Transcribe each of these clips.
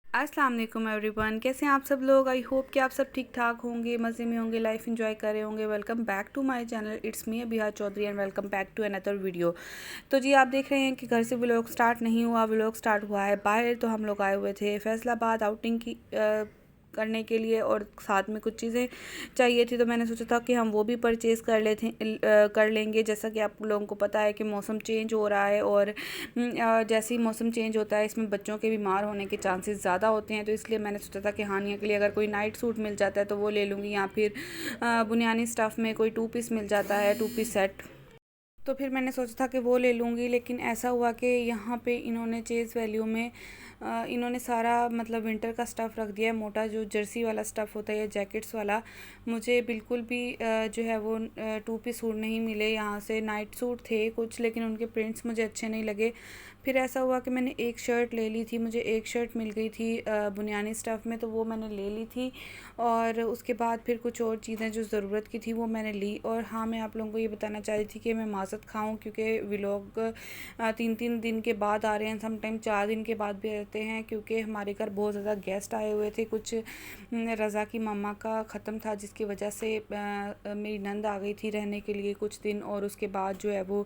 अस्सलाम वालेकुम एवरीवन, कैसे हैं आप सब लोग। आई होप कि आप सब ठीक ठाक होंगे, मज़े में होंगे, लाइफ एंजॉय कर रहे होंगे। Welcome back to my channel, it's me Abiha Chaudhary and welcome back to another video. तो जी आप देख रहे हैं कि घर से व्लॉग स्टार्ट नहीं हुआ, व्लॉग स्टार्ट हुआ है बाहर। तो हम लोग आए हुए थे फैसलाबाद आउटिंग की करने के लिए, और साथ में कुछ चीज़ें चाहिए थी। तो मैंने सोचा था कि हम वो भी परचेज़ कर लेंगे। जैसा कि आप लोगों को पता है कि मौसम चेंज हो रहा है, और जैसे ही मौसम चेंज होता है इसमें बच्चों के बीमार होने के चांसेस ज़्यादा होते हैं। तो इसलिए मैंने सोचा था कि हानिया के लिए अगर कोई नाइट सूट मिल जाता है तो वो ले लूँगी, या फिर बुनियानी स्टफ़ में कोई 2 पीस मिल जाता है, 2 पीस सेट। तो फिर मैंने सोचा था कि वो ले लूँगी, लेकिन ऐसा हुआ कि यहाँ पे इन्होंने चेज़ वैल्यू में इन्होंने सारा मतलब विंटर का स्टफ़ रख दिया है। मोटा जो जर्सी वाला स्टफ़ होता है या जैकेट्स वाला, मुझे बिल्कुल भी जो है वो 2 पीस सूट नहीं मिले। यहाँ से नाइट सूट थे कुछ, लेकिन उनके प्रिंट्स मुझे अच्छे नहीं लगे। फिर ऐसा हुआ कि मैंने एक शर्ट ले ली थी, मुझे एक शर्ट मिल गई थी बुनियानी स्टफ़ में, तो वो मैंने ले ली थी। और उसके बाद फिर कुछ और चीज़ें जो ज़रूरत की थी वो मैंने ली। और हाँ, मैं आप लोगों को ये बताना चाह रही थी कि मैं माज़रत खाऊं, क्योंकि व्लॉग 3-3 दिन के बाद आ रहे हैं, समटाइम 4 दिन के बाद भी रहते हैं, क्योंकि हमारे घर बहुत ज़्यादा गेस्ट आए हुए थे। कुछ रज़ा की मम्मा का ख़त्म था, जिसकी वजह से मेरी नंद आ गई थी रहने के लिए कुछ दिन। और उसके बाद जो है वो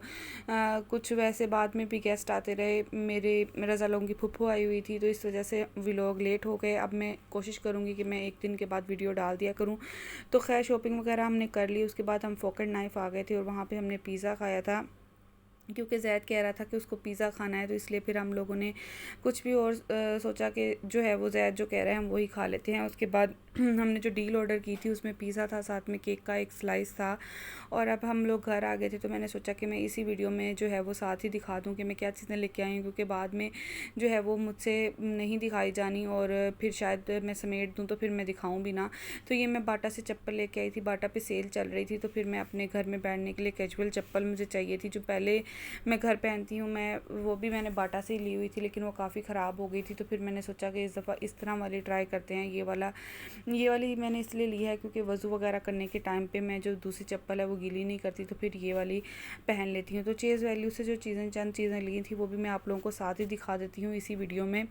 कुछ वैसे बाद में भी गेस्ट आते रहे। मेरे रज़ा लोगों की फूफो आई हुई थी, तो इस वजह से व्लॉग लेट हो गए। अब मैं कोशिश करूँगी कि मैं 1 दिन के बाद वीडियो डाल दिया करूँ। तो खैर शॉपिंग वगैरह हमने कर ली। उसके बाद हम फोकेट नाइफ़ आ गए थे, और वहाँ पे हमने पिज़्ज़ा खाया था, क्योंकि ज़ैद कह रहा था कि उसको पिज़्ज़ा खाना है। तो इसलिए फिर हम लोगों ने कुछ भी और सोचा कि जो है वो ज़ैद जो कह रहे हैं हम वही खा लेते हैं। उसके बाद हमने जो डील ऑर्डर की थी उसमें पिज़्ज़ा था, साथ में केक का एक स्लाइस था। और अब हम लोग घर आ गए थे, तो मैंने सोचा कि मैं इसी वीडियो में जो है वो साथ ही दिखा दूँ कि मैं क्या चीज़ें लेके आई हूँ, क्योंकि बाद में जो है वो मुझसे नहीं दिखाई जानी, और फिर शायद मैं समेट दूँ तो फिर मैं दिखाऊँ भी ना। तो ये मैं बाटा से चप्पल लेके आई थी, बाटा पे सेल चल रही थी। तो फिर मैं अपने घर में बैठने के लिए कैजुअल चप्पल मुझे चाहिए थी, जो पहले मैं घर पहनती हूँ, वो भी मैंने बाटा से ही ली हुई थी, लेकिन वो काफ़ी ख़राब हो गई थी। तो फिर मैंने सोचा कि इस दफ़ा इस तरह वाली ट्राई करते हैं। ये वाली मैंने इसलिए ली है क्योंकि वज़ू वगैरह करने के टाइम पे मैं जो दूसरी चप्पल है वो गीली नहीं करती, तो फिर ये वाली पहन लेती हूँ। तो चेज़ वैल्यू से जो चंद चीज़ें ली थी वो भी मैं आप लोगों को साथ ही दिखा देती हूँ इसी वीडियो में।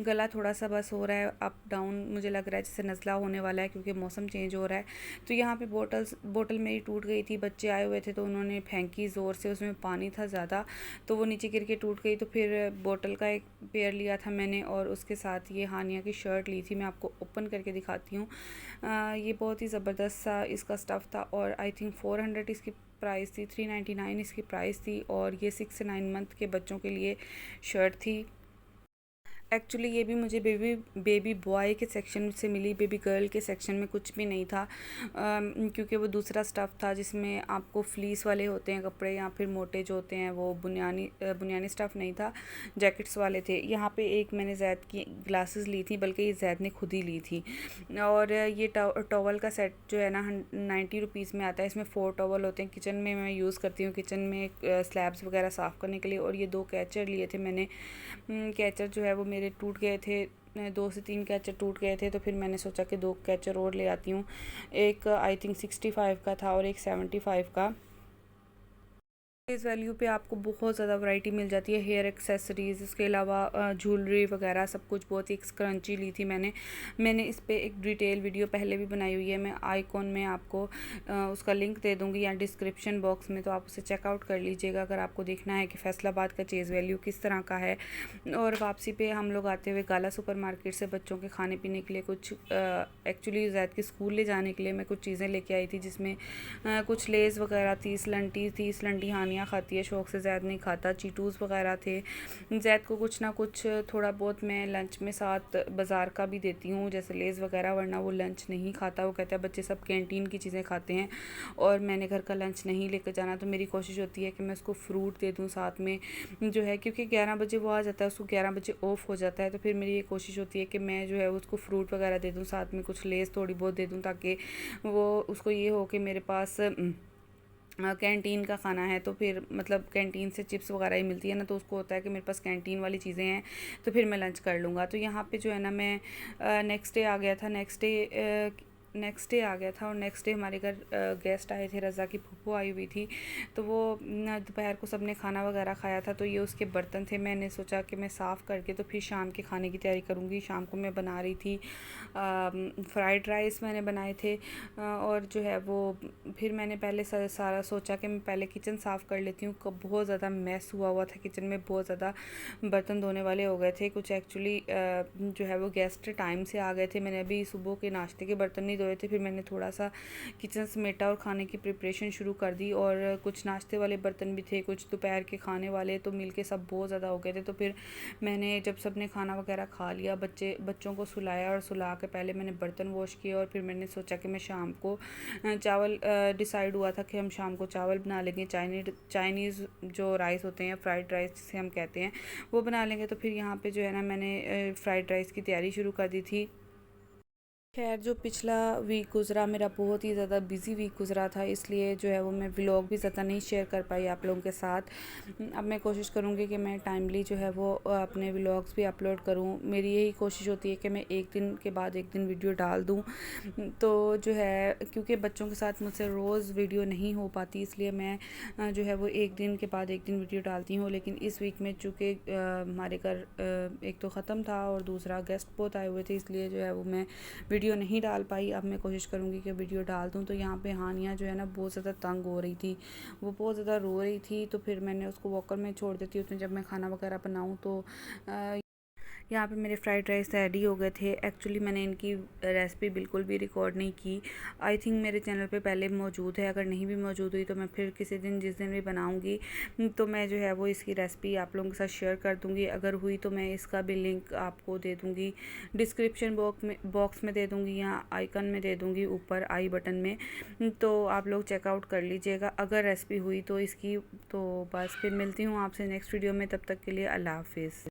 गला थोड़ा सा बस हो रहा है अप डाउन, मुझे लग रहा है जैसे नज़ला होने वाला है, क्योंकि मौसम चेंज हो रहा है। तो यहाँ पे बोतल मेरी टूट गई थी। बच्चे आए हुए थे तो उन्होंने फेंकी ज़ोर से, उसमें पानी था ज़्यादा, तो वो नीचे गिर के टूट गई। तो फिर बोतल का एक पेयर लिया था मैंने, और उसके साथ ये हानिया की शर्ट ली थी। मैं आपको ओपन करके दिखाती हूँ। ये बहुत ही ज़बरदस्त सा इसका स्टफ़ था, और आई थिंक 400 इसकी प्राइस थी, 399 इसकी प्राइस थी। और ये 6 से 9 मंथ के बच्चों के लिए शर्ट थी। एक्चुअली ये भी मुझे बेबी बॉय के सेक्शन से मिली, बेबी गर्ल के सेक्शन में कुछ भी नहीं था, क्योंकि वो दूसरा स्टफ़ था जिसमें आपको फ्लीस वाले होते हैं कपड़े, या फिर मोटे जो होते हैं वो बुनियानी स्टफ़ नहीं था, जैकेट्स वाले थे। यहाँ पे एक मैंने ज़ैद की ग्लासेस ली थी, बल्कि ये ज़ैद ने खुद ही ली थी। और ये टॉवल का सेट जो है ना 90 रुपीज़ में आता है। इसमें 4 टॉवल होते हैं, किचन में मैं यूज़ करती हूँ, किचन में स्लैब्स वगैरह साफ़ करने के लिए। और ये 2 कैचर लिए थे मैंने। कैचर जो है वो मेरे टूट गए थे, 2 से 3 कैचर टूट गए थे। तो फिर मैंने सोचा कि 2 कैचर और ले आती हूँ। एक आई थिंक 65 का था और एक 75 का। इस वैल्यू पे आपको बहुत ज़्यादा वैरायटी मिल जाती है, हेयर एक्सेसरीज़, इसके अलावा ज्वेलरी वगैरह सब कुछ। बहुत ही स्क्रंची ली थी मैंने इस पे एक डिटेल वीडियो पहले भी बनाई हुई है। मैं आइकॉन में आपको उसका लिंक दे दूँगी, या डिस्क्रिप्शन बॉक्स में, तो आप उसे चेकआउट कर लीजिएगा अगर आपको देखना है कि फैसलाबाद का चेज़ वैल्यू किस तरह का है। और वापसी पे हम लोग आते हुए गाला सुपर मार्केट से बच्चों के खाने पीने के लिए कुछ एक्चुअली ज़ैद के स्कूल ले जाने के लिए मैं कुछ चीज़ें लेके आई थी, जिसमें कुछ लेज़ वगैरह थी, तीस लंटी हानियाँ खाती है शौक़ से, ज़ैद नहीं खाता। चीटूज़ वगैरह थे। ज़ैद को कुछ ना कुछ थोड़ा बहुत मैं लंच में साथ बाज़ार का भी देती हूँ, जैसे लेज़ वगैरह, वरना वो लंच नहीं खाता। वो कहता है बच्चे सब कैंटीन की चीज़ें खाते हैं और मैंने घर का लंच नहीं लेकर जाना। तो मेरी कोशिश होती है कि मैं उसको फ्रूट दे दूँ साथ में, जो है, क्योंकि 11 बजे वो आ जाता है, उसको 11 बजे ऑफ हो जाता है। तो फिर मेरी ये कोशिश होती है कि मैं जो है उसको फ्रूट वगैरह दे दूँ, साथ में कुछ लेज़ थोड़ी बहुत दे दूँ, ताकि वो उसको ये हो कि मेरे पास कैंटीन का खाना है। तो फिर मतलब कैंटीन से चिप्स वगैरह ही मिलती है ना, तो उसको होता है कि मेरे पास कैंटीन वाली चीज़ें हैं, तो फिर मैं लंच कर लूँगा। तो यहाँ पे जो है ना मैं नेक्स्ट डे आ गया था। नेक्स्ट डे नेक्स्ट डे आ गया था और नेक्स्ट डे हमारे घर गेस्ट आए थे, रज़ा की फूफो आई हुई थी। तो वो दोपहर को सबने खाना वगैरह खाया था, तो ये उसके बर्तन थे। मैंने सोचा कि मैं साफ़ करके तो फिर शाम के खाने की तैयारी करूँगी। शाम को मैं बना रही थी फ्राइड राइस मैंने बनाए थे, और जो है वो फिर मैंने पहले सारा सोचा कि मैं पहले किचन साफ़ कर लेती हूँ। बहुत ज़्यादा मैस हुआ था किचन में, बहुत ज़्यादा बर्तन धोने वाले हो गए थे। कुछ एक्चुअली जो है वो गेस्ट टाइम से आ गए थे। मैंने अभी सुबह के नाश्ते के बर्तन नहीं धोए थे, फिर मैंने थोड़ा सा किचन समेटा और खाने की प्रिपरेशन शुरू कर दी। और कुछ नाश्ते वाले बर्तन भी थे, कुछ दोपहर के खाने वाले, तो मिलके सब बहुत ज़्यादा हो गए थे। तो फिर मैंने जब सबने खाना वगैरह खा लिया, बच्चों को सुलाया, और सुला के पहले मैंने बर्तन वॉश किए, और फिर मैंने सोचा कि मैं शाम को चावल डिसाइड हुआ था कि हम शाम को चावल बना लेंगे, चाइनीज़ जो राइस होते हैं, फ्राइड राइस जिसे हम कहते हैं, वो बना लेंगे। तो फिर यहाँ पे जो है ना मैंने फ्राइड राइस की तैयारी शुरू कर दी थी। खैर, जो पिछला वीक गुज़रा मेरा बहुत ही ज़्यादा बिज़ी वीक गुज़रा था, इसलिए जो है वो मैं व्लॉग भी ज़्यादा नहीं शेयर कर पाई आप लोगों के साथ। अब मैं कोशिश करूँगी कि मैं टाइमली जो है वो अपने व्लॉग्स भी अपलोड करूँ। मेरी यही कोशिश होती है कि मैं एक दिन के बाद एक दिन वीडियो डाल दूँ। तो जो है, क्योंकि बच्चों के साथ मुझसे रोज़ वीडियो नहीं हो पाती, इसलिए मैं जो है वो एक दिन के बाद एक दिन वीडियो डालती हूँ। लेकिन इस वीक में चूँकि हमारे घर एक तो ख़त्म था और दूसरा गेस्ट बहुत आए हुए थे, इसलिए जो है वो मैं वीडियो नहीं डाल पाई। अब मैं कोशिश करूँगी कि वीडियो डाल दूँ। तो यहाँ पे हानिया जो है ना बहुत ज़्यादा तंग हो रही थी, वो बहुत ज़्यादा रो रही थी। तो फिर मैंने उसको वॉकर में छोड़ देती हूँ, तो जब मैं खाना वगैरह बनाऊँ तो यहाँ पे मेरे फ्राइड राइस रेडी हो गए थे। एक्चुअली मैंने इनकी रेसिपी बिल्कुल भी रिकॉर्ड नहीं की। आई थिंक मेरे चैनल पे पहले मौजूद है, अगर नहीं भी मौजूद हुई तो मैं फिर किसी दिन जिस दिन भी बनाऊँगी तो मैं जो है वो इसकी रेसिपी आप लोगों के साथ शेयर कर दूँगी। अगर हुई तो मैं इसका भी लिंक आपको दे दूँगी, डिस्क्रिप्शन बॉक्स में दे दूँगी, या आइकन में दे दूँगी ऊपर आई बटन में, तो आप लोग चेकआउट कर लीजिएगा अगर रेसिपी हुई तो इसकी। तो बस फिर मिलती हूँ आपसे नेक्स्ट वीडियो में, तब तक के लिए अल्लाह हाफिज़।